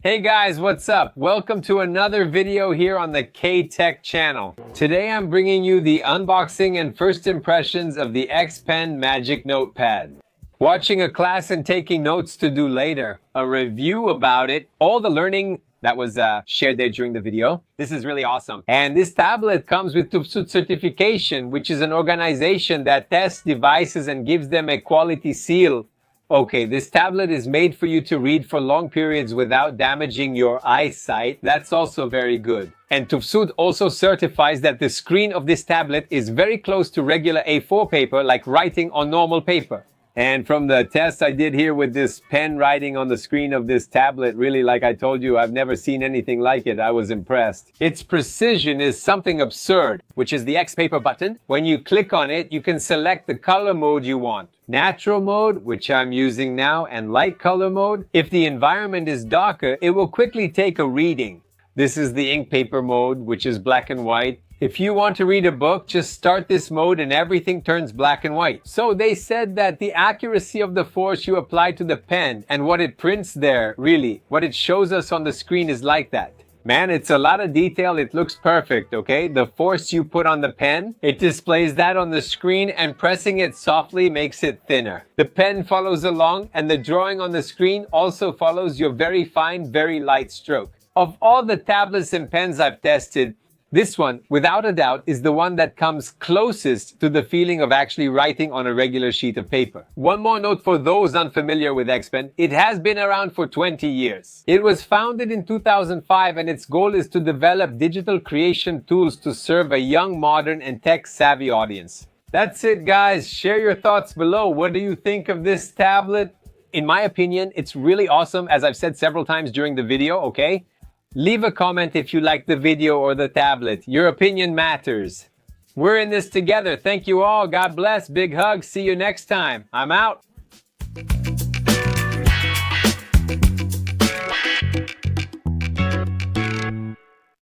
Hey guys, what's up? Welcome to another video here on the K-Tech channel. Today I'm bringing you the unboxing and first impressions of the Xpen Magic Notepad. Watching a class and taking notes to do later. A review about it, all the learning that was shared there during the video. This is really awesome. And this tablet comes with Tuvsud certification, which is an organization that tests devices and gives them a quality seal. Okay, this tablet is made for you to read for long periods without damaging your eyesight. That's also very good. And Tuvsud also certifies that the screen of this tablet is very close to regular A4 paper, like writing on normal paper. And from the test I did here with this pen writing on the screen of this tablet, really, like I told you, I've never seen anything like it. I was impressed. Its precision is something absurd, which is the XPaper button. When you click on it, you can select the color mode you want. Natural mode, which I'm using now, and light color mode. If the environment is darker, it will quickly take a reading. This is the ink paper mode, which is black and white. If you want to read a book, just start this mode and everything turns black and white. So they said that the accuracy of the force you apply to the pen and what it prints there, really, what it shows us on the screen is like that. Man, it's a lot of detail. It looks perfect, okay? The force you put on the pen, it displays that on the screen, and pressing it softly makes it thinner. The pen follows along, and the drawing on the screen also follows your very fine, very light stroke. Of all the tablets and pens I've tested, this one, without a doubt, is the one that comes closest to the feeling of actually writing on a regular sheet of paper. One more note for those unfamiliar with Xpen. It has been around for 20 years. It was founded in 2005 and its goal is to develop digital creation tools to serve a young, modern, and tech-savvy audience. That's it, guys. Share your thoughts below. What do you think of this tablet? In my opinion, it's really awesome, as I've said several times during the video, okay? Leave a comment if you like the video or the tablet. Your opinion matters. We're in this together. Thank you all. God bless. Big hug. See you next time. I'm out.